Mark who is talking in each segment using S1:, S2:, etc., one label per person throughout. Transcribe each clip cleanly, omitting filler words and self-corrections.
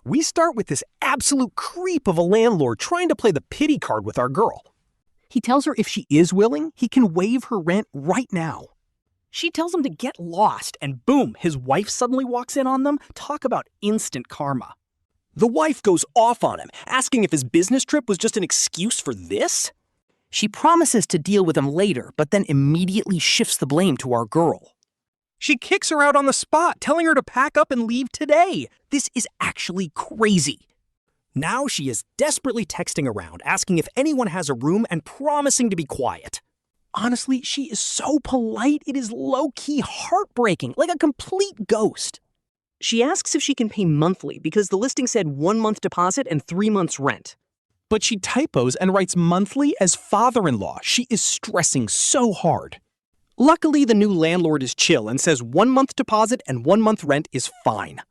S1: We start with this absolute creep of a landlord trying to play the pity card with our girl. He tells her if she is willing, he can waive her rent right now. She tells him to get lost, and boom, his wife suddenly walks in on them. Talk about instant karma. The wife goes off on him, asking if his business trip was just an excuse for this. She promises to deal with him later, but then immediately shifts the blame to our girl. She kicks her out on the spot, telling her to pack up and leave today. This is actually crazy. Now she is desperately texting around, asking if anyone has a room and promising to be quiet. Honestly, she is so polite, it is low-key heartbreaking, like a complete ghost. She asks if she can pay monthly because the listing said 1 month deposit and 3 months rent. But she typos and writes monthly as father-in-law. She is stressing so hard. Luckily, the new landlord is chill and says 1 month deposit and 1 month rent is fine.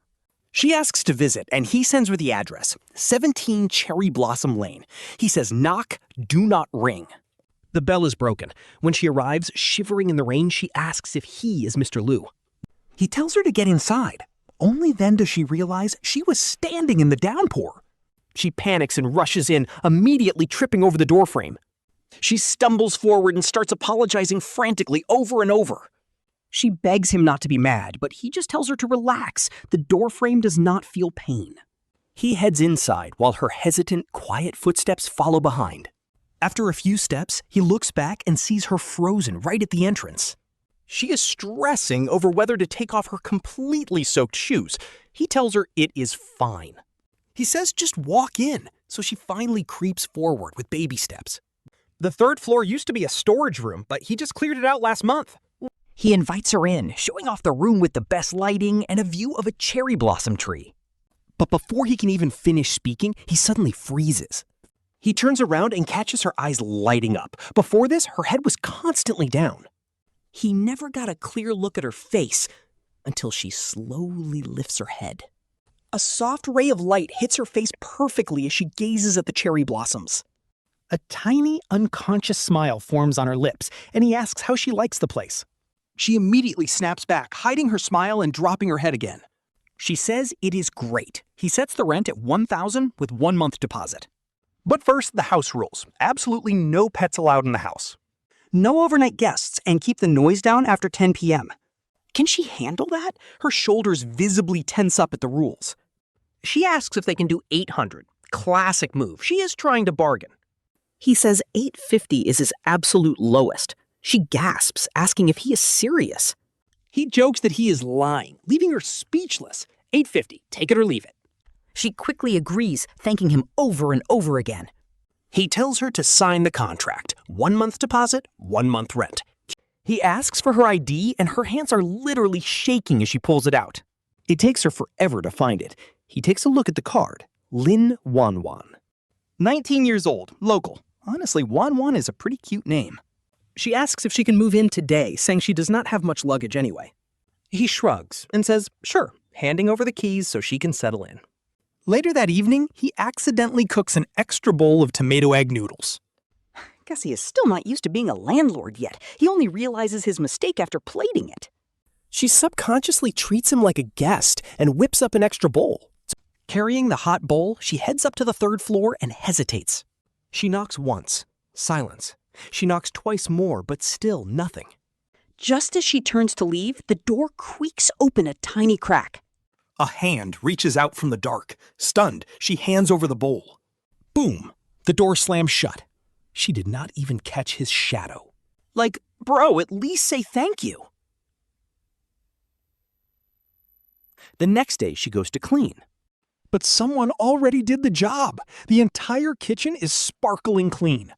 S1: She asks to visit, and he sends her the address, 17 Cherry Blossom Lane. He says, knock, do not ring. The bell is broken. When she arrives, shivering in the rain, she asks if he is Mr. Liu. He tells her to get inside. Only then does she realize she was standing in the downpour. She panics and rushes in, immediately tripping over the doorframe. She stumbles forward and starts apologizing frantically over and over. She begs him not to be mad, but he just tells her to relax. The doorframe does not feel pain. He heads inside while her hesitant, quiet footsteps follow behind. After a few steps, he looks back and sees her frozen right at the entrance. She is stressing over whether to take off her completely soaked shoes. He tells her it is fine. He says just walk in, so she finally creeps forward with baby steps. The 3rd floor used to be a storage room, but he just cleared it out last month. He invites her in, showing off the room with the best lighting and a view of a cherry blossom tree. But before he can even finish speaking, he suddenly freezes. He turns around and catches her eyes lighting up. Before this, her head was constantly down. He never got a clear look at her face until she slowly lifts her head. A soft ray of light hits her face perfectly as she gazes at the cherry blossoms. A tiny, unconscious smile forms on her lips, and he asks how she likes the place. She immediately snaps back, hiding her smile and dropping her head again. She says it is great. He sets the rent at $1,000 with 1 month deposit. But first, the house rules. Absolutely no pets allowed in the house. No overnight guests, and keep the noise down after 10 p.m. Can she handle that? Her shoulders visibly tense up at the rules. She asks if they can do $800. Classic move. She is trying to bargain. He says $850 is his absolute lowest. She gasps, asking if he is serious. He jokes that he is lying, leaving her speechless. $850, take it or leave it. She quickly agrees, thanking him over and over again. He tells her to sign the contract. 1 month deposit, 1 month rent. He asks for her ID, and her hands are literally shaking as she pulls it out. It takes her forever to find it. He takes a look at the card. Lin Wanwan. 19 years old, local. Honestly, Wanwan is a pretty cute name. She asks if she can move in today, saying she does not have much luggage anyway. He shrugs and says, sure, handing over the keys so she can settle in. Later that evening, he accidentally cooks an extra bowl of tomato egg noodles. Guess he is still not used to being a landlord yet. He only realizes his mistake after plating it. She subconsciously treats him like a guest and whips up an extra bowl. Carrying the hot bowl, she heads up to the 3rd floor and hesitates. She knocks once. Silence. She knocks twice more, but still nothing. Just as she turns to leave, the door creaks open a tiny crack. A hand reaches out from the dark. Stunned, she hands over the bowl. Boom! The door slams shut. She did not even catch his shadow. Like, bro, at least say thank you. The next day, she goes to clean. But someone already did the job. The entire kitchen is sparkling clean.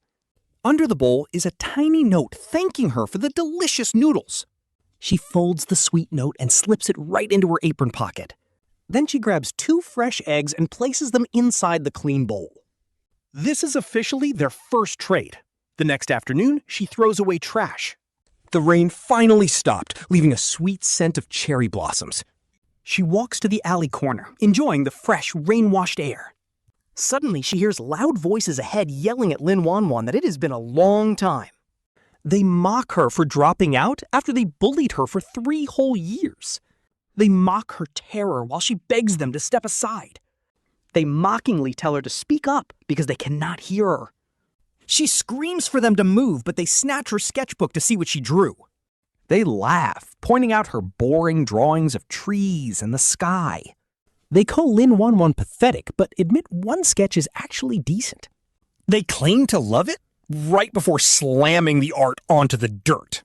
S1: Under the bowl is a tiny note thanking her for the delicious noodles. She folds the sweet note and slips it right into her apron pocket. Then she grabs 2 fresh eggs and places them inside the clean bowl. This is officially their first trade. The next afternoon, she throws away trash. The rain finally stopped, leaving a sweet scent of cherry blossoms. She walks to the alley corner, enjoying the fresh, rain-washed air. Suddenly, she hears loud voices ahead yelling at Lin Wanwan that it has been a long time. They mock her for dropping out after they bullied her for 3 whole years. They mock her terror while she begs them to step aside. They mockingly tell her to speak up because they cannot hear her. She screams for them to move, but they snatch her sketchbook to see what she drew. They laugh, pointing out her boring drawings of trees and the sky. They call Lin Wanwan pathetic, but admit one sketch is actually decent. They claim to love it right before slamming the art onto the dirt.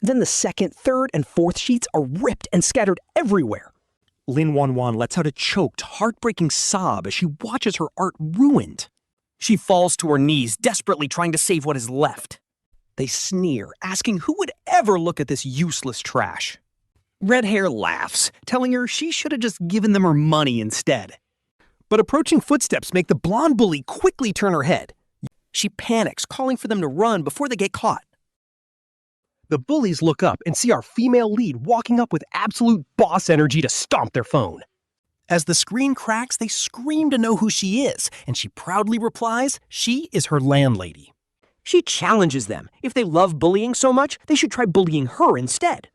S1: Then the second, third, and fourth sheets are ripped and scattered everywhere. Lin Wanwan lets out a choked, heartbreaking sob as she watches her art ruined. She falls to her knees, desperately trying to save what is left. They sneer, asking who would ever look at this useless trash. Red Hair laughs, telling her she should have just given them her money instead. But approaching footsteps make the blonde bully quickly turn her head. She panics, calling for them to run before they get caught. The bullies look up and see our female lead walking up with absolute boss energy to stomp their phone. As the screen cracks, they scream to know who she is, and she proudly replies she is her landlady. She challenges them. If they love bullying so much, they should try bullying her instead.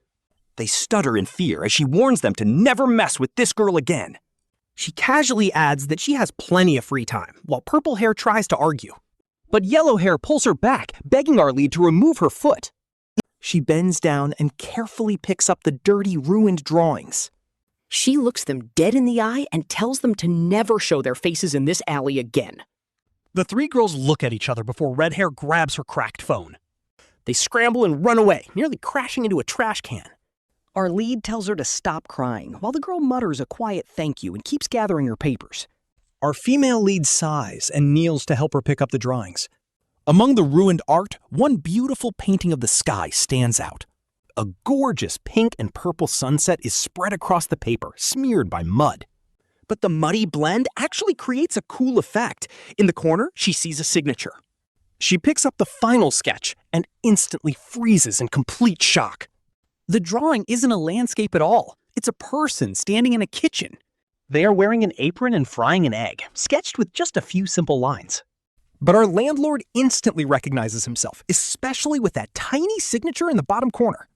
S1: They stutter in fear as she warns them to never mess with this girl again. She casually adds that she has plenty of free time, while Purple Hair tries to argue. But Yellow Hair pulls her back, begging our lead to remove her foot. She bends down and carefully picks up the dirty, ruined drawings. She looks them dead in the eye and tells them to never show their faces in this alley again. The three girls look at each other before Red Hair grabs her cracked phone. They scramble and run away, nearly crashing into a trash can. Our lead tells her to stop crying, while the girl mutters a quiet thank you and keeps gathering her papers. Our female lead sighs and kneels to help her pick up the drawings. Among the ruined art, one beautiful painting of the sky stands out. A gorgeous pink and purple sunset is spread across the paper, smeared by mud. But the muddy blend actually creates a cool effect. In the corner, she sees a signature. She picks up the final sketch and instantly freezes in complete shock. The drawing isn't a landscape at all. It's a person standing in a kitchen. They are wearing an apron and frying an egg, sketched with just a few simple lines. But our landlord instantly recognizes himself, especially with that tiny signature in the bottom corner.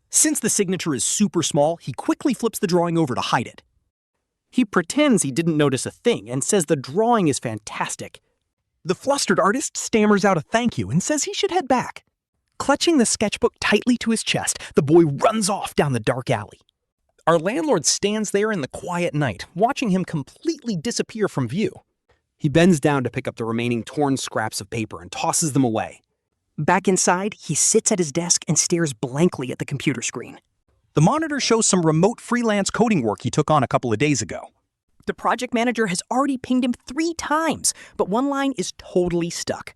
S1: Since the signature is super small, he quickly flips the drawing over to hide it. He pretends he didn't notice a thing and says the drawing is fantastic. The flustered artist stammers out a thank you and says he should head back. Clutching the sketchbook tightly to his chest, the boy runs off down the dark alley. Our landlord stands there in the quiet night, watching him completely disappear from view. He bends down to pick up the remaining torn scraps of paper and tosses them away. Back inside, he sits at his desk and stares blankly at the computer screen. The monitor shows some remote freelance coding work he took on a couple of days ago. The project manager has already pinged him 3 times, but one line is totally stuck.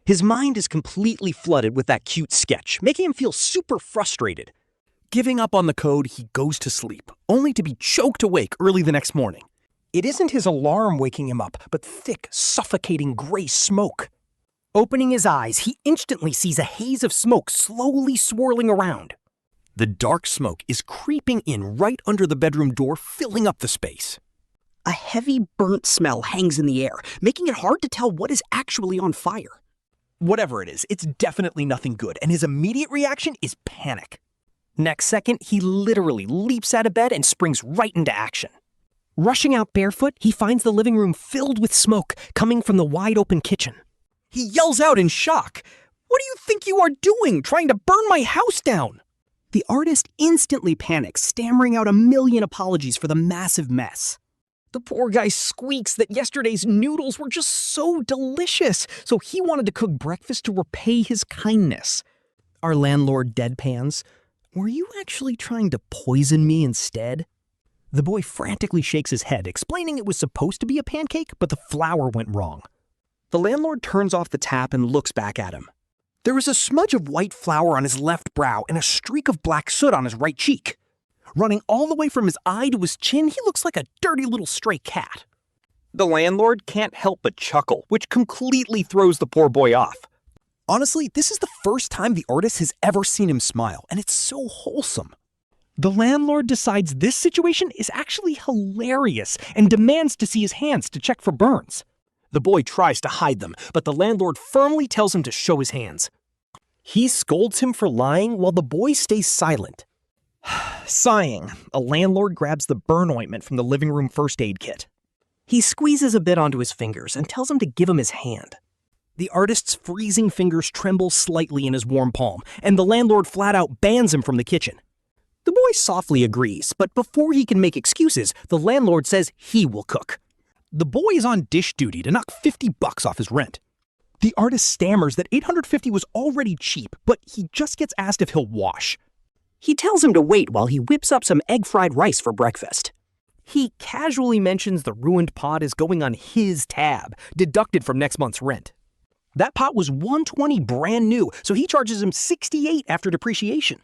S1: His mind is completely flooded with that cute sketch, making him feel super frustrated. Giving up on the code, he goes to sleep, only to be choked awake early the next morning. It isn't his alarm waking him up, but thick, suffocating gray smoke. Opening his eyes, he instantly sees a haze of smoke slowly swirling around. The dark smoke is creeping in right under the bedroom door, filling up the space. A heavy, burnt smell hangs in the air, making it hard to tell what is actually on fire. Whatever it is, it's definitely nothing good, and his immediate reaction is panic. Next second, he literally leaps out of bed and springs right into action. Rushing out barefoot, he finds the living room filled with smoke coming from the wide-open kitchen. He yells out in shock, "What do you think you are doing, trying to burn my house down?" The artist instantly panics, stammering out a million apologies for the massive mess. The poor guy squeaks that yesterday's noodles were just so delicious, so he wanted to cook breakfast to repay his kindness. Our landlord deadpans, "Were you actually trying to poison me instead?" The boy frantically shakes his head, explaining it was supposed to be a pancake, but the flour went wrong. The landlord turns off the tap and looks back at him. There is a smudge of white flour on his left brow and a streak of black soot on his right cheek. Running all the way from his eye to his chin, he looks like a dirty little stray cat. The landlord can't help but chuckle, which completely throws the poor boy off. Honestly, this is the first time the artist has ever seen him smile, and it's so wholesome. The landlord decides this situation is actually hilarious and demands to see his hands to check for burns. The boy tries to hide them, but the landlord firmly tells him to show his hands. He scolds him for lying while the boy stays silent. Sighing, a landlord grabs the burn ointment from the living room first aid kit. He squeezes a bit onto his fingers and tells him to give him his hand. The artist's freezing fingers tremble slightly in his warm palm, and the landlord flat out bans him from the kitchen. The boy softly agrees, but before he can make excuses, the landlord says he will cook. The boy is on dish duty to knock $50 off his rent. The artist stammers that $850 was already cheap, but he just gets asked if he'll wash. He tells him to wait while he whips up some egg-fried rice for breakfast. He casually mentions the ruined pot is going on his tab, deducted from next month's rent. That pot was $120 brand new, so he charges him $68 after depreciation.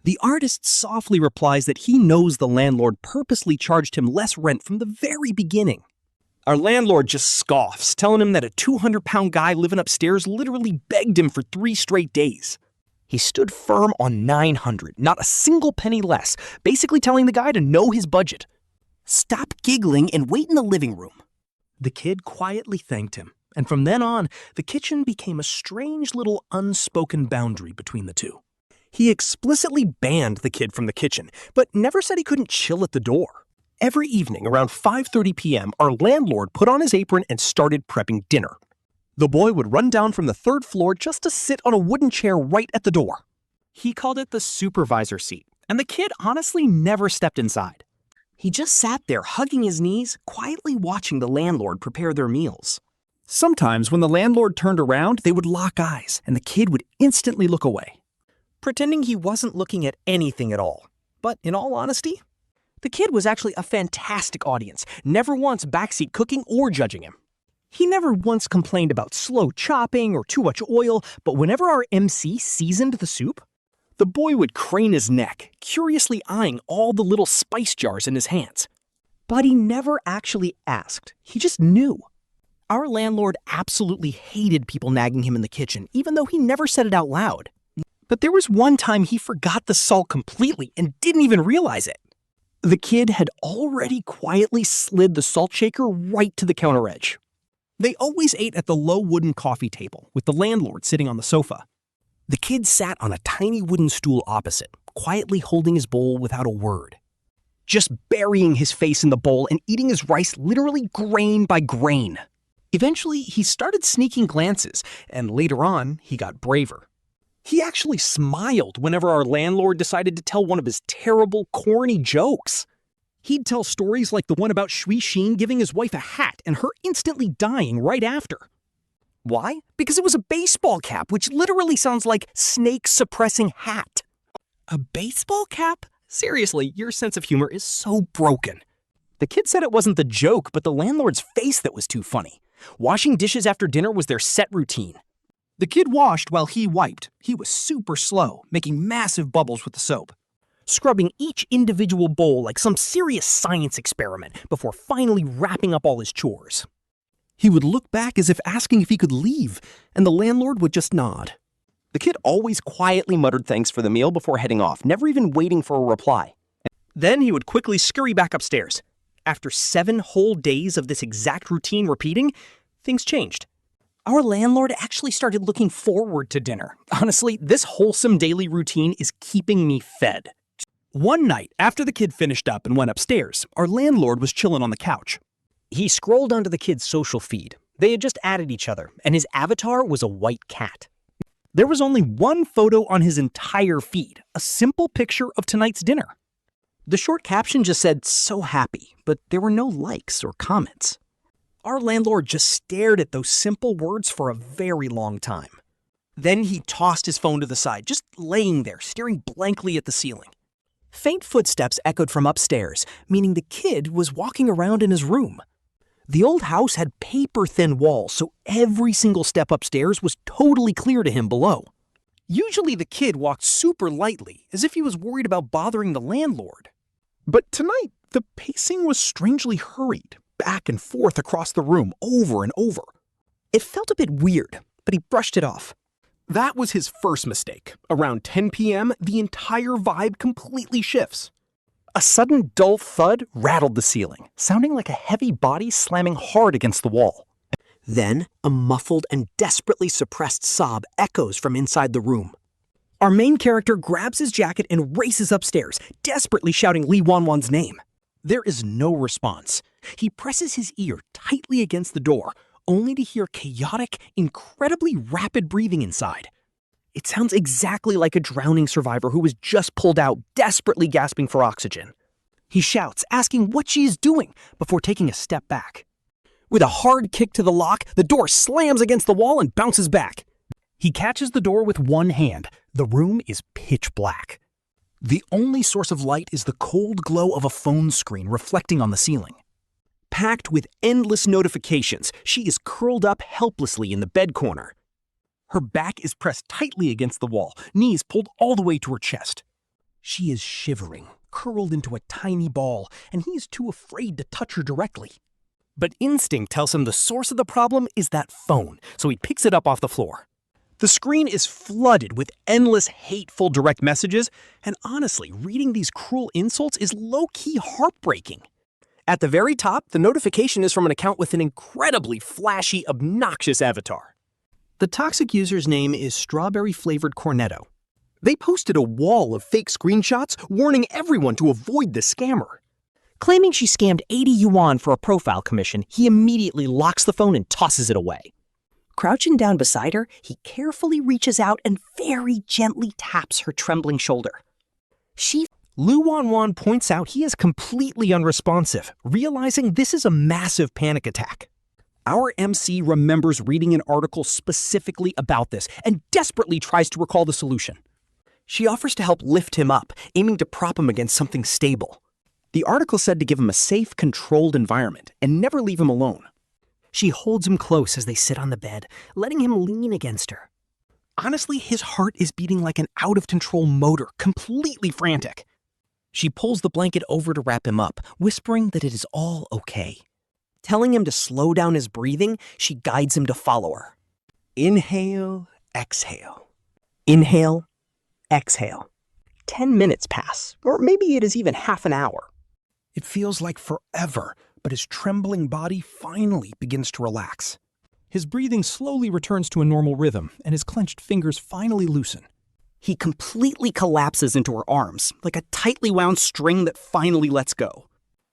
S1: The artist softly replies that he knows the landlord purposely charged him less rent from the very beginning. Our landlord just scoffs, telling him that a 200-pound guy living upstairs literally begged him for 3 straight days. He stood firm on $900, not a single penny less, basically telling the guy to know his budget. Stop giggling and wait in the living room. The kid quietly thanked him, and from then on, the kitchen became a strange little unspoken boundary between the two. He explicitly banned the kid from the kitchen, but never said he couldn't chill at the door. Every evening around 5:30 p.m., our landlord put on his apron and started prepping dinner. The boy would run down from the 3rd floor just to sit on a wooden chair right at the door. He called it the supervisor seat, and the kid honestly never stepped inside. He just sat there hugging his knees, quietly watching the landlord prepare their meals. Sometimes when the landlord turned around, they would lock eyes, and the kid would instantly look away, pretending he wasn't looking at anything at all. But in all honesty, the kid was actually a fantastic audience, never once backseat cooking or judging him. He never once complained about slow chopping or too much oil, but whenever our MC seasoned the soup, the boy would crane his neck, curiously eyeing all the little spice jars in his hands. But he never actually asked, he just knew. Our landlord absolutely hated people nagging him in the kitchen, even though he never said it out loud. But there was one time he forgot the salt completely and didn't even realize it. The kid had already quietly slid the salt shaker right to the counter edge. They always ate at the low wooden coffee table, with the landlord sitting on the sofa. The kid sat on a tiny wooden stool opposite, quietly holding his bowl without a word, just burying his face in the bowl and eating his rice literally grain by grain. Eventually, he started sneaking glances, and later on, he got braver. He actually smiled whenever our landlord decided to tell one of his terrible, corny jokes. He'd tell stories like the one about Shui Xin giving his wife a hat and her instantly dying right after. Why? Because it was a baseball cap, which literally sounds like snake-suppressing hat. A baseball cap? Seriously, your sense of humor is so broken. The kid said it wasn't the joke, but the landlord's face that was too funny. Washing dishes after dinner was their set routine. The kid washed while he wiped. He was super slow, making massive bubbles with the soap, scrubbing each individual bowl like some serious science experiment before finally wrapping up all his chores. He would look back as if asking if he could leave, and the landlord would just nod. The kid always quietly muttered thanks for the meal before heading off, never even waiting for a reply. Then he would quickly scurry back upstairs. After 7 whole days of this exact routine repeating, things changed. Our landlord actually started looking forward to dinner. Honestly, this wholesome daily routine is keeping me fed. One night, after the kid finished up and went upstairs, our landlord was chilling on the couch. He scrolled onto the kid's social feed. They had just added each other, and his avatar was a white cat. There was only one photo on his entire feed, a simple picture of tonight's dinner. The short caption just said, "So happy," but there were no likes or comments. Our landlord just stared at those simple words for a very long time. Then he tossed his phone to the side, just laying there, staring blankly at the ceiling. Faint footsteps echoed from upstairs, meaning the kid was walking around in his room. The old house had paper-thin walls, so every single step upstairs was totally clear to him below. Usually the kid walked super lightly, as if he was worried about bothering the landlord. But tonight, the pacing was strangely hurried, back and forth across the room, over and over. It felt a bit weird, but he brushed it off. That was his first mistake. Around 10 p.m., the entire vibe completely shifts. A sudden dull thud rattled the ceiling, sounding like a heavy body slamming hard against the wall. Then, a muffled and desperately suppressed sob echoes from inside the room. Our main character grabs his jacket and races upstairs, desperately shouting Lin Wanwan's name. There is no response. He presses his ear tightly against the door, only to hear chaotic, incredibly rapid breathing inside. It sounds exactly like a drowning survivor who was just pulled out, desperately gasping for oxygen. He shouts, asking what she is doing, before taking a step back. With a hard kick to the lock, the door slams against the wall and bounces back. He catches the door with one hand. The room is pitch black. The only source of light is the cold glow of a phone screen reflecting on the ceiling. Packed with endless notifications, she is curled up helplessly in the bed corner. Her back is pressed tightly against the wall, knees pulled all the way to her chest. She is shivering, curled into a tiny ball, and he is too afraid to touch her directly. But instinct tells him the source of the problem is that phone, so he picks it up off the floor. The screen is flooded with endless hateful direct messages, and honestly, reading these cruel insults is low-key heartbreaking. At the very top, the notification is from an account with an incredibly flashy, obnoxious avatar. The toxic user's name is Strawberry Flavored Cornetto. They posted a wall of fake screenshots warning everyone to avoid the scammer. Claiming she scammed 80 yuan for a profile commission, he immediately locks the phone and tosses it away. Crouching down beside her, he carefully reaches out and very gently taps her trembling shoulder. Lin Wanwan points out he is completely unresponsive, realizing this is a massive panic attack. Our MC remembers reading an article specifically about this and desperately tries to recall the solution. She offers to help lift him up, aiming to prop him against something stable. The article said to give him a safe, controlled environment and never leave him alone. She holds him close as they sit on the bed, letting him lean against her. Honestly, his heart is beating like an out-of-control motor, completely frantic. She pulls the blanket over to wrap him up, whispering that it is all okay. Telling him to slow down his breathing, she guides him to follow her. Inhale, exhale. Inhale, exhale. 10 minutes pass, or maybe it is even half an hour. It feels like forever, but his trembling body finally begins to relax. His breathing slowly returns to a normal rhythm, and his clenched fingers finally loosen. He completely collapses into her arms, like a tightly wound string that finally lets go.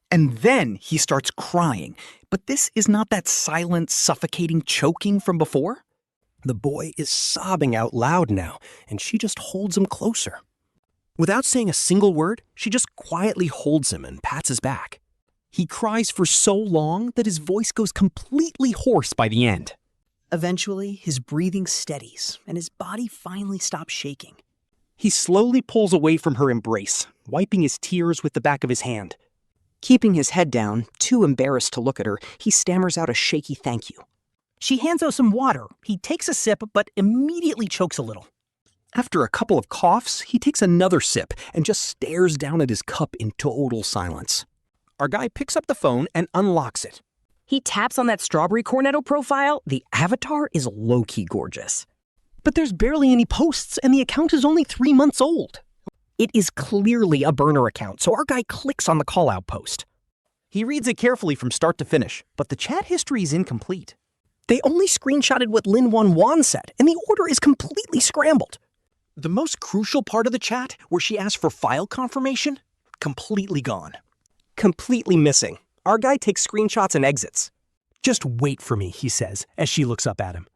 S1: And then he starts crying, but this is not that silent, suffocating choking from before. The boy is sobbing out loud now, and she just holds him closer. Without saying a single word, she just quietly holds him and pats his back. He cries for so long that his voice goes completely hoarse by the end. Eventually, his breathing steadies, and his body finally stops shaking. He slowly pulls away from her embrace, wiping his tears with the back of his hand. Keeping his head down, too embarrassed to look at her, he stammers out a shaky thank you. She hands out some water. He takes a sip, but immediately chokes a little. After a couple of coughs, he takes another sip and just stares down at his cup in total silence. Our guy picks up the phone and unlocks it. He taps on that Strawberry Cornetto profile. The avatar is low-key gorgeous. But there's barely any posts, and the account is only 3 months old. It is clearly a burner account, so our guy clicks on the call-out post. He reads it carefully from start to finish, but the chat history is incomplete. They only screenshotted what Lin Wanwan said, and the order is completely scrambled. The most crucial part of the chat, where she asked for file confirmation, completely gone. Completely missing. Our guy takes screenshots and exits. Just wait for me, he says, as she looks up at him.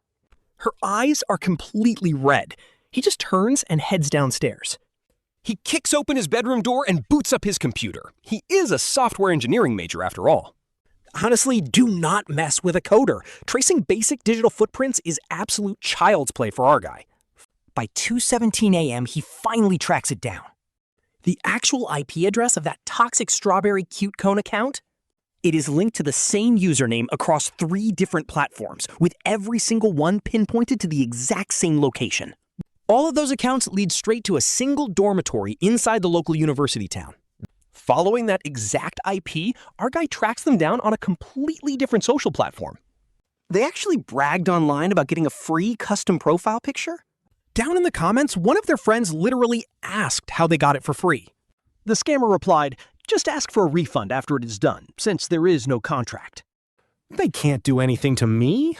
S1: Her eyes are completely red. He just turns and heads downstairs. He kicks open his bedroom door and boots up his computer. He is a software engineering major after all. Honestly, do not mess with a coder. Tracing basic digital footprints is absolute child's play for our guy. By 2:17 a.m., he finally tracks it down. The actual IP address of that toxic strawberry cute cone account? It is linked to the same username across 3 different platforms, with every single one pinpointed to the exact same location. All of those accounts lead straight to a single dormitory inside the local university town. Following that exact IP, our guy tracks them down on a completely different social platform. They actually bragged online about getting a free custom profile picture. Down in the comments, one of their friends literally asked how they got it for free. The scammer replied, "Just ask for a refund after it is done, since there is no contract." They can't do anything to me.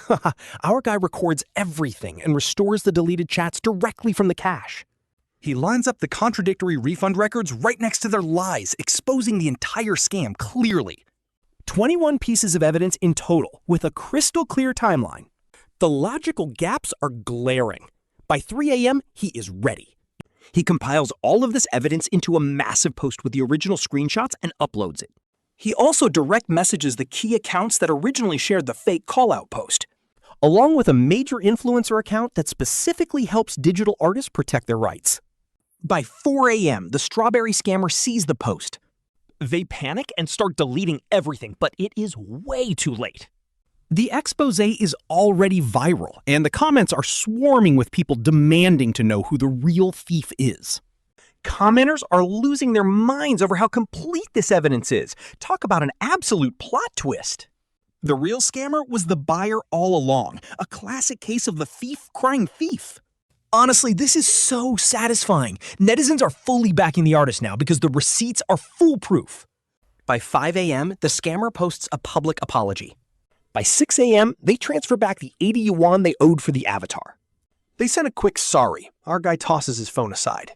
S1: Our guy records everything and restores the deleted chats directly from the cache. He lines up the contradictory refund records right next to their lies, exposing the entire scam clearly. 21 pieces of evidence in total, with a crystal clear timeline. The logical gaps are glaring. By 3 a.m., he is ready. He compiles all of this evidence into a massive post with the original screenshots and uploads it. He also direct messages the key accounts that originally shared the fake call-out post, along with a major influencer account that specifically helps digital artists protect their rights. By 4 a.m., the strawberry scammer sees the post. They panic and start deleting everything, but it is way too late. The expose is already viral, and the comments are swarming with people demanding to know who the real thief is. Commenters are losing their minds over how complete this evidence is. Talk about an absolute plot twist. The real scammer was the buyer all along, a classic case of the thief crying thief. Honestly, this is so satisfying. Netizens are fully backing the artist now because the receipts are foolproof. By 5 a.m., the scammer posts a public apology. By 6 a.m., they transfer back the 80 yuan they owed for the avatar. They send a quick sorry. Our guy tosses his phone aside.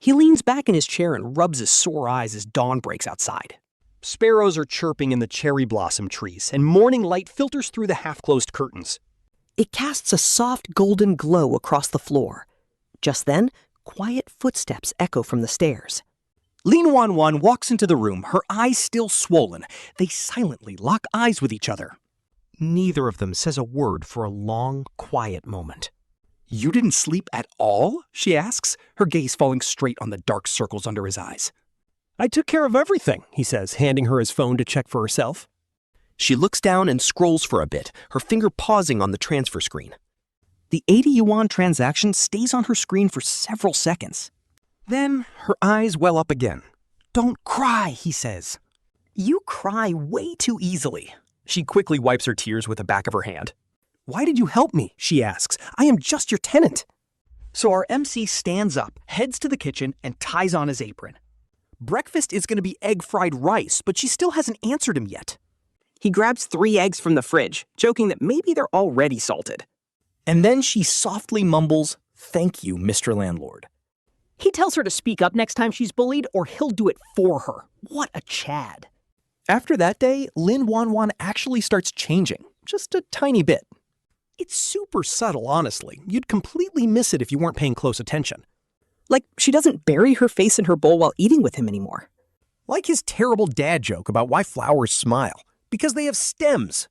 S1: He leans back in his chair and rubs his sore eyes as dawn breaks outside. Sparrows are chirping in the cherry blossom trees, and morning light filters through the half-closed curtains. It casts a soft golden glow across the floor. Just then, quiet footsteps echo from the stairs. Lin Wanwan walks into the room, her eyes still swollen. They silently lock eyes with each other. Neither of them says a word for a long, quiet moment. "You didn't sleep at all?" she asks, her gaze falling straight on the dark circles under his eyes. "I took care of everything," he says, handing her his phone to check for herself. She looks down and scrolls for a bit, her finger pausing on the transfer screen. The 80 yuan transaction stays on her screen for several seconds. Then her eyes well up again. "Don't cry," he says. "You cry way too easily." She quickly wipes her tears with the back of her hand. "Why did you help me?" she asks. "I am just your tenant." So our MC stands up, heads to the kitchen, and ties on his apron. Breakfast is going to be egg-fried rice, but she still hasn't answered him yet. He grabs 3 eggs from the fridge, joking that maybe they're already salted. And then she softly mumbles, "Thank you, Mr. Landlord." He tells her to speak up next time she's bullied, or he'll do it for her. What a Chad. After that day, Lin Wanwan actually starts changing, just a tiny bit. It's super subtle, honestly. You'd completely miss it if you weren't paying close attention. Like, she doesn't bury her face in her bowl while eating with him anymore. Like his terrible dad joke about why flowers smile. Because they have stems.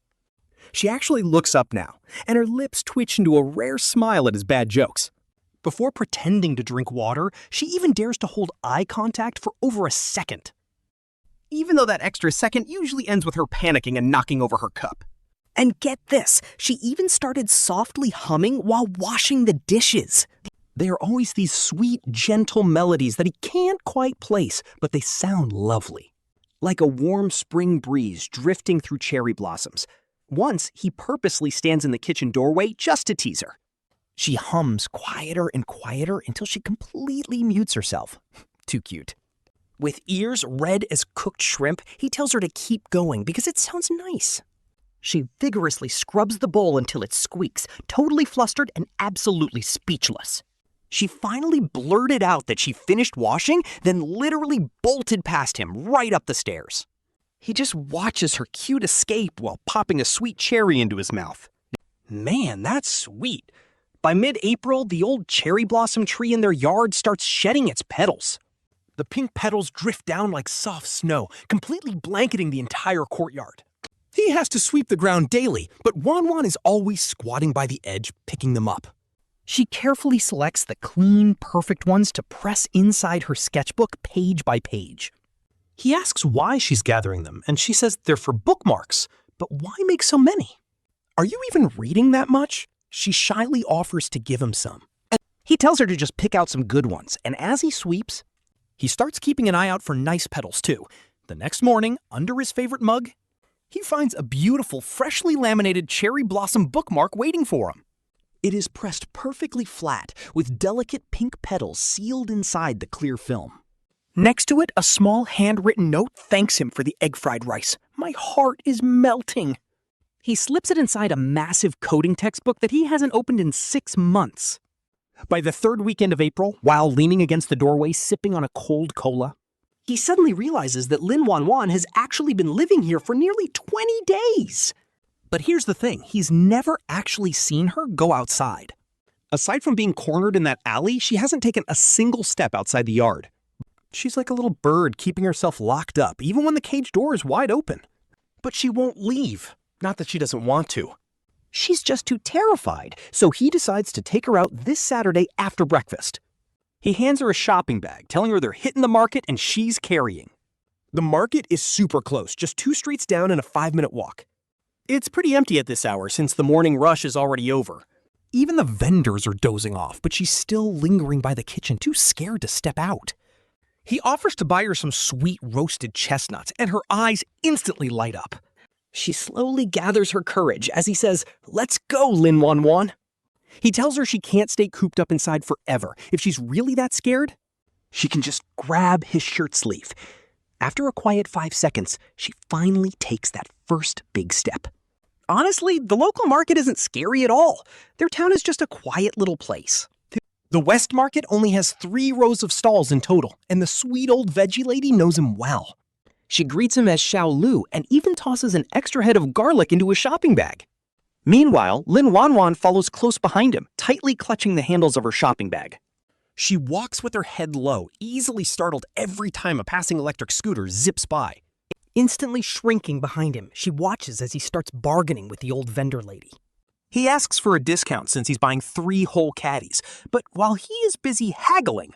S1: She actually looks up now, and her lips twitch into a rare smile at his bad jokes. Before pretending to drink water, she even dares to hold eye contact for over a second. Even though that extra second usually ends with her panicking and knocking over her cup. And get this, she even started softly humming while washing the dishes. They are always these sweet, gentle melodies that he can't quite place, but they sound lovely. Like a warm spring breeze drifting through cherry blossoms. Once, he purposely stands in the kitchen doorway just to tease her. She hums quieter and quieter until she completely mutes herself. Too cute. With ears red as cooked shrimp, he tells her to keep going because it sounds nice. She vigorously scrubs the bowl until it squeaks, totally flustered and absolutely speechless. She finally blurted out that she finished washing, then literally bolted past him right up the stairs. He just watches her cute escape while popping a sweet cherry into his mouth. Man, that's sweet. By mid-April, the old cherry blossom tree in their yard starts shedding its petals. The pink petals drift down like soft snow, completely blanketing the entire courtyard. He has to sweep the ground daily, but Wanwan is always squatting by the edge, picking them up. She carefully selects the clean, perfect ones to press inside her sketchbook page by page. He asks why she's gathering them, and she says they're for bookmarks. But why make so many? Are you even reading that much? She shyly offers to give him some. And he tells her to just pick out some good ones, and as he sweeps, he starts keeping an eye out for nice petals too. The next morning, under his favorite mug, he finds a beautiful, freshly laminated cherry blossom bookmark waiting for him. It is pressed perfectly flat, with delicate pink petals sealed inside the clear film. Next to it, a small handwritten note thanks him for the egg-fried rice. My heart is melting. He slips it inside a massive coding textbook that he hasn't opened in 6 months. By the third weekend of April, while leaning against the doorway sipping on a cold cola, he suddenly realizes that Lin Wanwan has actually been living here for nearly 20 days. But here's the thing, he's never actually seen her go outside. Aside from being cornered in that alley, she hasn't taken a single step outside the yard. She's like a little bird keeping herself locked up, even when the cage door is wide open. But she won't leave. Not that she doesn't want to. She's just too terrified, so he decides to take her out this Saturday after breakfast. He hands her a shopping bag, telling her they're hitting the market and she's carrying. The market is super close, just 2 streets down and a 5-minute walk. It's pretty empty at this hour since the morning rush is already over. Even the vendors are dozing off, but she's still lingering by the kitchen, too scared to step out. He offers to buy her some sweet roasted chestnuts, and her eyes instantly light up. She slowly gathers her courage as he says, "Let's go, Lin Wanwan." He tells her she can't stay cooped up inside forever. If she's really that scared, she can just grab his shirt sleeve. After a quiet 5 seconds, she finally takes that first big step. Honestly, the local market isn't scary at all. Their town is just a quiet little place. The West Market only has 3 rows of stalls in total, and the sweet old veggie lady knows him well. She greets him as Xiao Lu and even tosses an extra head of garlic into his shopping bag. Meanwhile, Lin Wanwan follows close behind him, tightly clutching the handles of her shopping bag. She walks with her head low, easily startled every time a passing electric scooter zips by. Instantly shrinking behind him, she watches as he starts bargaining with the old vendor lady. He asks for a discount since he's buying 3 whole caddies, but while he is busy haggling,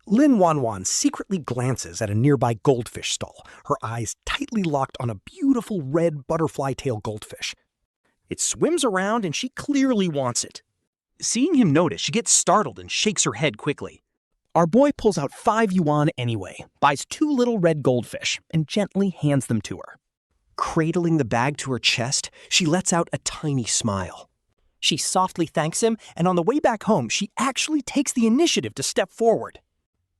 S1: Lin Wanwan secretly glances at a nearby goldfish stall, her eyes tightly locked on a beautiful red butterfly tail goldfish. It swims around and she clearly wants it. Seeing him notice, she gets startled and shakes her head quickly. Our boy pulls out 5 yuan anyway, buys 2 little red goldfish, and gently hands them to her. Cradling the bag to her chest, she lets out a tiny smile. She softly thanks him, and on the way back home, she actually takes the initiative to step forward.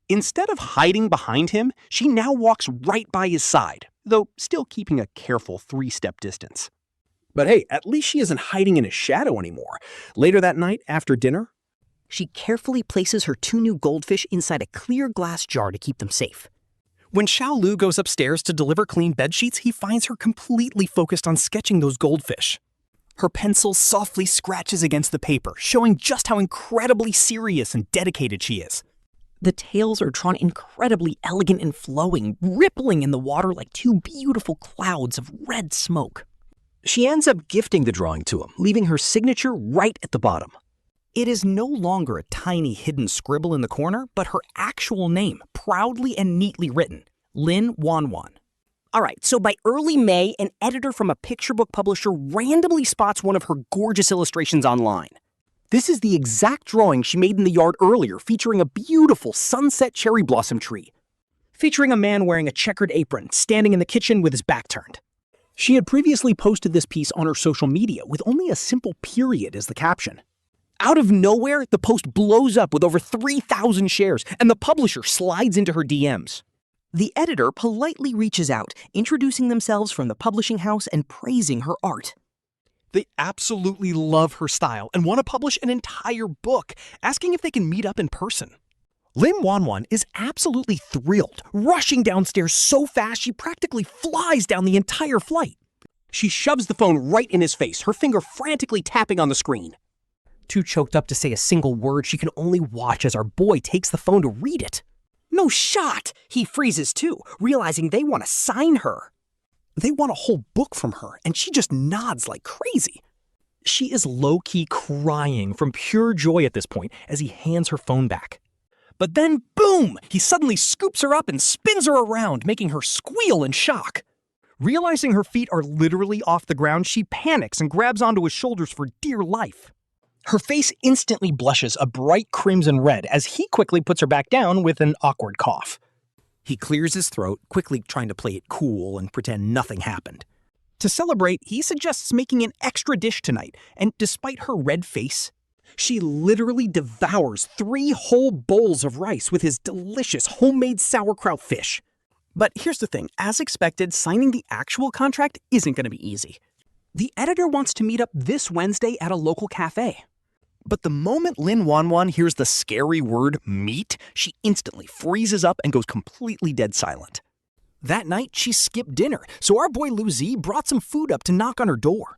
S1: Instead of hiding behind him, she now walks right by his side, though still keeping a careful 3-step distance. But hey, at least she isn't hiding in his shadow anymore. Later that night, after dinner, she carefully places her 2 new goldfish inside a clear glass jar to keep them safe. When Xiao Lu goes upstairs to deliver clean bedsheets, he finds her completely focused on sketching those goldfish. Her pencil softly scratches against the paper, showing just how incredibly serious and dedicated she is. The tails are drawn incredibly elegant and flowing, rippling in the water like 2 beautiful clouds of red smoke. She ends up gifting the drawing to him, leaving her signature right at the bottom. It is no longer a tiny hidden scribble in the corner, but her actual name, proudly and neatly written, Lin Wanwan. Alright, so by early May, an editor from a picture book publisher randomly spots one of her gorgeous illustrations online. This is the exact drawing she made in the yard earlier, featuring a beautiful sunset cherry blossom tree, featuring a man wearing a checkered apron, standing in the kitchen with his back turned. She had previously posted this piece on her social media with only a simple period as the caption. Out of nowhere, the post blows up with over 3,000 shares, and the publisher slides into her DMs. The editor politely reaches out, introducing themselves from the publishing house and praising her art. They absolutely love her style and want to publish an entire book, asking if they can meet up in person. Lin Wanwan is absolutely thrilled, rushing downstairs so fast she practically flies down the entire flight. She shoves the phone right in his face, her finger frantically tapping on the screen. Too choked up to say a single word, she can only watch as our boy takes the phone to read it. No shot! He freezes too, realizing they want to sign her. They want a whole book from her, and she just nods like crazy. She is low-key crying from pure joy at this point as he hands her phone back. But then, boom! He suddenly scoops her up and spins her around, making her squeal in shock. Realizing her feet are literally off the ground, she panics and grabs onto his shoulders for dear life. Her face instantly blushes a bright crimson red as he quickly puts her back down with an awkward cough. He clears his throat, quickly trying to play it cool and pretend nothing happened. To celebrate, he suggests making an extra dish tonight, and despite her red face, she literally devours 3 whole bowls of rice with his delicious homemade sauerkraut fish. But here's the thing, as expected, signing the actual contract isn't going to be easy. The editor wants to meet up this Wednesday at a local cafe. But the moment Lin Wanwan hears the scary word meat, she instantly freezes up and goes completely dead silent. That night, she skipped dinner, so our boy Lu Zi brought some food up to knock on her door.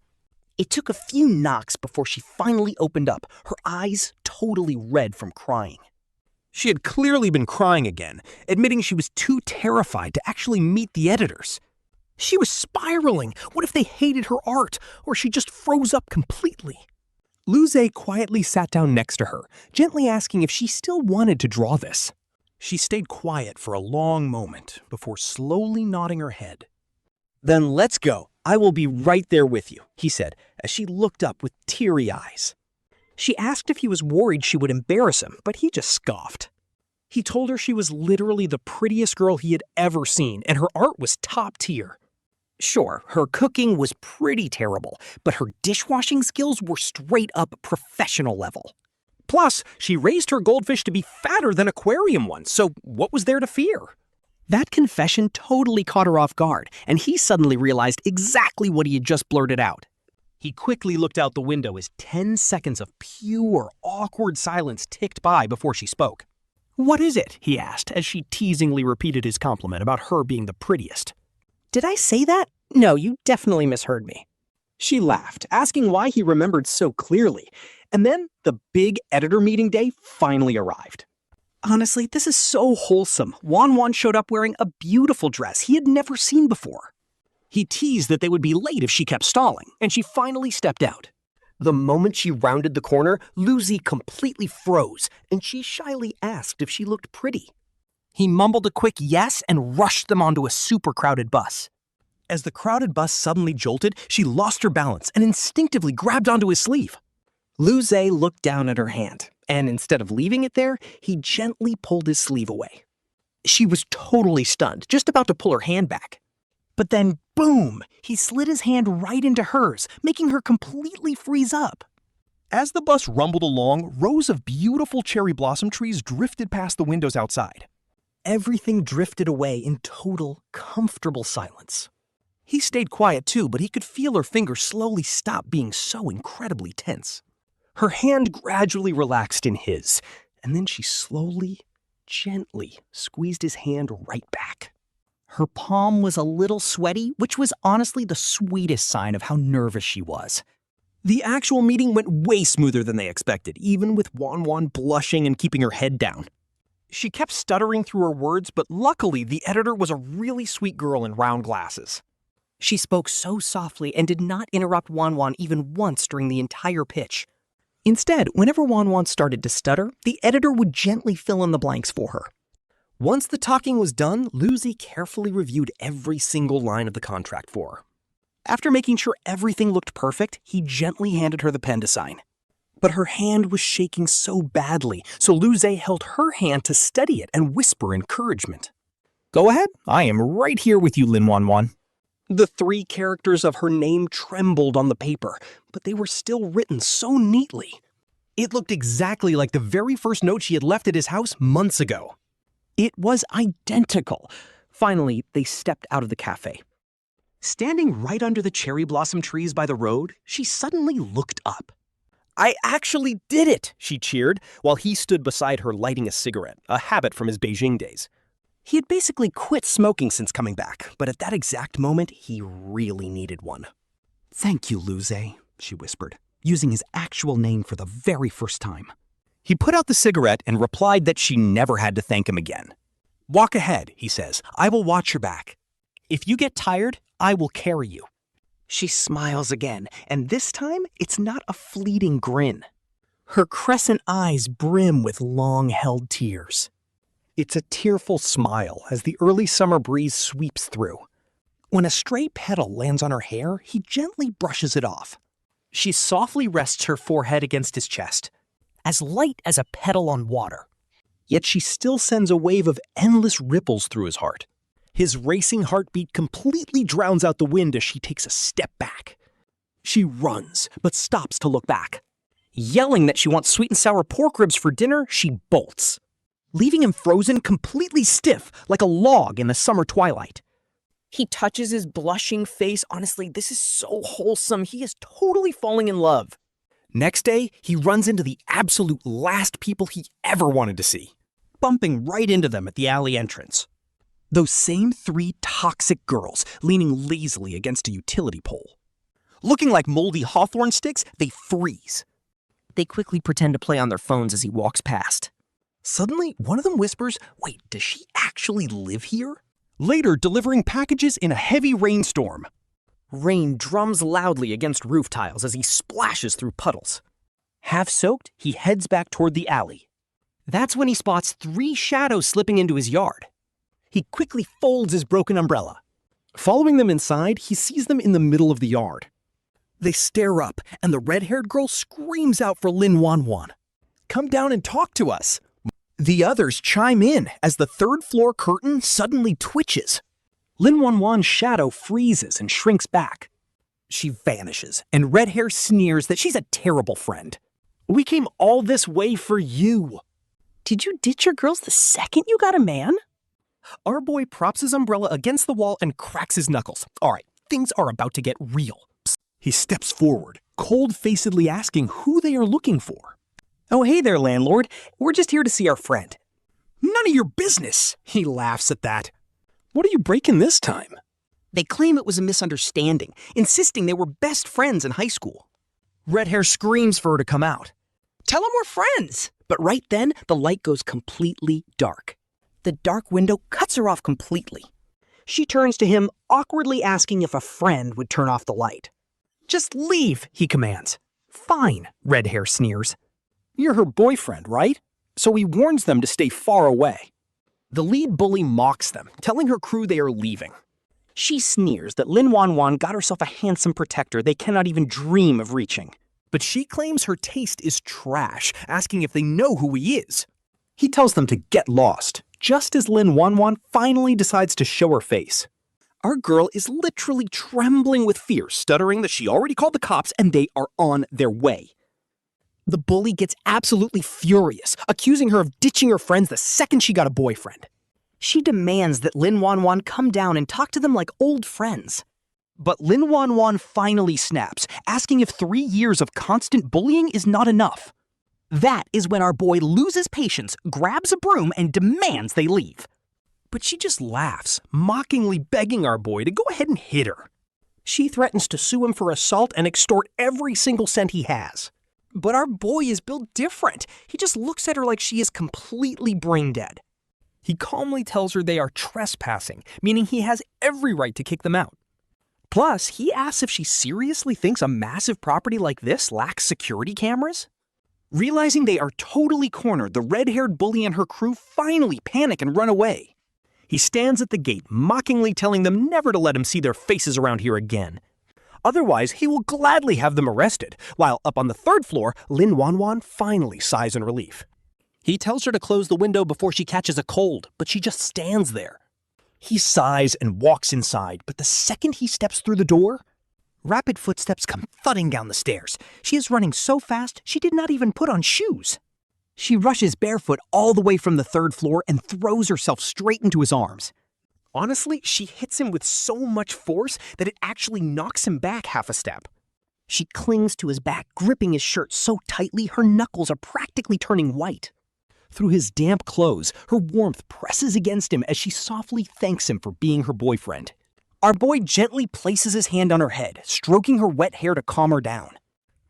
S1: It took a few knocks before she finally opened up, her eyes totally red from crying. She had clearly been crying again, admitting she was too terrified to actually meet the editors. She was spiraling. What if they hated her art, or she just froze up completely? Lu Zi quietly sat down next to her, gently asking if she still wanted to draw this. She stayed quiet for a long moment before slowly nodding her head. "Then let's go. I will be right there with you," he said, as she looked up with teary eyes. She asked if he was worried she would embarrass him, but he just scoffed. He told her she was literally the prettiest girl he had ever seen, and her art was top tier. Sure, her cooking was pretty terrible, but her dishwashing skills were straight up professional level. Plus, she raised her goldfish to be fatter than aquarium ones, so what was there to fear? That confession totally caught her off guard, and he suddenly realized exactly what he had just blurted out. He quickly looked out the window as 10 seconds of pure, awkward silence ticked by before she spoke. "What is it?" he asked, as she teasingly repeated his compliment about her being the prettiest. "Did I say that? No, you definitely misheard me." She laughed, asking why he remembered so clearly, and then the big editor meeting day finally arrived. Honestly, this is so wholesome. Wanwan showed up wearing a beautiful dress he had never seen before. He teased that they would be late if she kept stalling, and she finally stepped out. The moment she rounded the corner, Lu Zi completely froze, and she shyly asked if she looked pretty. He mumbled a quick yes and rushed them onto a super crowded bus. As the crowded bus suddenly jolted, she lost her balance and instinctively grabbed onto his sleeve. Lu Zi looked down at her hand, and instead of leaving it there, he gently pulled his sleeve away. She was totally stunned, just about to pull her hand back. But then, boom, he slid his hand right into hers, making her completely freeze up. As the bus rumbled along, rows of beautiful cherry blossom trees drifted past the windows outside. Everything drifted away in total, comfortable silence. He stayed quiet too, but he could feel her fingers slowly stop being so incredibly tense. Her hand gradually relaxed in his, and then she slowly, gently squeezed his hand right back. Her palm was a little sweaty, which was honestly the sweetest sign of how nervous she was. The actual meeting went way smoother than they expected, even with Wanwan blushing and keeping her head down. She kept stuttering through her words, but luckily the editor was a really sweet girl in round glasses. She spoke so softly and did not interrupt Wanwan even once during the entire pitch. Instead, whenever Wanwan started to stutter, the editor would gently fill in the blanks for her. Once the talking was done, Lu Zi carefully reviewed every single line of the contract for her. After making sure everything looked perfect, he gently handed her the pen to sign. But her hand was shaking so badly, so Lu Zi held her hand to steady it and whisper encouragement. "Go ahead, I am right here with you, Lin Wanwan." The 3 characters of her name trembled on the paper, but they were still written so neatly. It looked exactly like the very first note she had left at his house months ago. It was identical. Finally, they stepped out of the cafe. Standing right under the cherry blossom trees by the road, she suddenly looked up. "I actually did it!" she cheered, while he stood beside her lighting a cigarette, a habit from his Beijing days. He had basically quit smoking since coming back, but at that exact moment, he really needed one. "Thank you, Lu Zi," she whispered, using his actual name for the very first time. He put out the cigarette and replied that she never had to thank him again. "Walk ahead," he says. "I will watch your back. If you get tired, I will carry you." She smiles again, and this time it's not a fleeting grin. Her crescent eyes brim with long-held tears. It's a tearful smile as the early summer breeze sweeps through. When a stray petal lands on her hair, he gently brushes it off. She softly rests her forehead against his chest, as light as a petal on water. Yet she still sends a wave of endless ripples through his heart. His racing heartbeat completely drowns out the wind as she takes a step back. She runs, but stops to look back. Yelling that she wants sweet and sour pork ribs for dinner, she bolts, leaving him frozen completely stiff like a log in the summer twilight. He touches his blushing face. Honestly, this is so wholesome. He is totally falling in love. Next day, he runs into the absolute last people he ever wanted to see, bumping right into them at the alley entrance. Those same 3 toxic girls leaning lazily against a utility pole. Looking like moldy hawthorn sticks, they freeze. They quickly pretend to play on their phones as he walks past. Suddenly, one of them whispers, "Wait, does she actually live here?" Later, delivering packages in a heavy rainstorm. Rain drums loudly against roof tiles as he splashes through puddles. Half soaked, he heads back toward the alley. That's when he spots 3 shadows slipping into his yard. He quickly folds his broken umbrella. Following them inside, he sees them in the middle of the yard. They stare up, and the red-haired girl screams out for Lin Wanwan. "Come down and talk to us." The others chime in as the 3rd-floor curtain suddenly twitches. Lin Wanwan's shadow freezes and shrinks back. She vanishes, and Red Hair sneers that she's a terrible friend. "We came all this way for you." "Did you ditch your girls the second you got a man?" Our boy props his umbrella against the wall and cracks his knuckles. All right, things are about to get real. He steps forward, cold-facedly asking who they are looking for. "Oh, hey there, landlord. We're just here to see our friend." "None of your business," he laughs at that. "What are you breaking this time?" They claim it was a misunderstanding, insisting they were best friends in high school. Red Hair screams for her to come out. "Tell them we're friends!" But right then, the light goes completely dark. The dark window cuts her off completely. She turns to him, awkwardly asking if a friend would turn off the light. "Just leave," he commands. "Fine," Red Hair sneers. "You're her boyfriend, right?" So he warns them to stay far away. The lead bully mocks them, telling her crew they are leaving. She sneers that Lin Wanwan got herself a handsome protector they cannot even dream of reaching. But she claims her taste is trash, asking if they know who he is. He tells them to get lost, just as Lin Wanwan finally decides to show her face. Our girl is literally trembling with fear, stuttering that she already called the cops and they are on their way. The bully gets absolutely furious, accusing her of ditching her friends the second she got a boyfriend. She demands that Lin Wanwan come down and talk to them like old friends. But Lin Wanwan finally snaps, asking if 3 years of constant bullying is not enough. That is when our boy loses patience, grabs a broom, and demands they leave. But she just laughs, mockingly begging our boy to go ahead and hit her. She threatens to sue him for assault and extort every single cent he has. But our boy is built different. He just looks at her like she is completely brain dead. He calmly tells her they are trespassing, meaning he has every right to kick them out. Plus, he asks if she seriously thinks a massive property like this lacks security cameras. Realizing they are totally cornered, the red-haired bully and her crew finally panic and run away. He stands at the gate, mockingly telling them never to let him see their faces around here again. Otherwise, he will gladly have them arrested, while up on the 3rd floor, Lin Wanwan finally sighs in relief. He tells her to close the window before she catches a cold, but she just stands there. He sighs and walks inside, but the second he steps through the door, rapid footsteps come thudding down the stairs. She is running so fast, she did not even put on shoes. She rushes barefoot all the way from the 3rd floor and throws herself straight into his arms. Honestly, she hits him with so much force that it actually knocks him back half a step. She clings to his back, gripping his shirt so tightly her knuckles are practically turning white. Through his damp clothes, her warmth presses against him as she softly thanks him for being her boyfriend. Our boy gently places his hand on her head, stroking her wet hair to calm her down.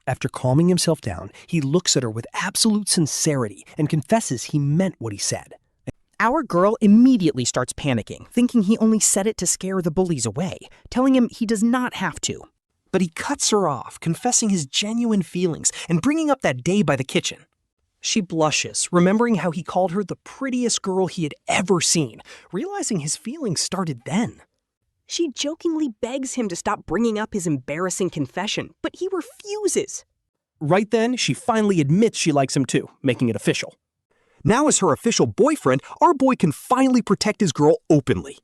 S1: After calming himself down, he looks at her with absolute sincerity and confesses he meant what he said. Our girl immediately starts panicking, thinking he only said it to scare the bullies away, telling him he does not have to. But he cuts her off, confessing his genuine feelings and bringing up that day by the kitchen. She blushes, remembering how he called her the prettiest girl he had ever seen, realizing his feelings started then. She jokingly begs him to stop bringing up his embarrassing confession, but he refuses. Right then, she finally admits she likes him too, making it official. Now as her official boyfriend, our boy can finally protect his girl openly.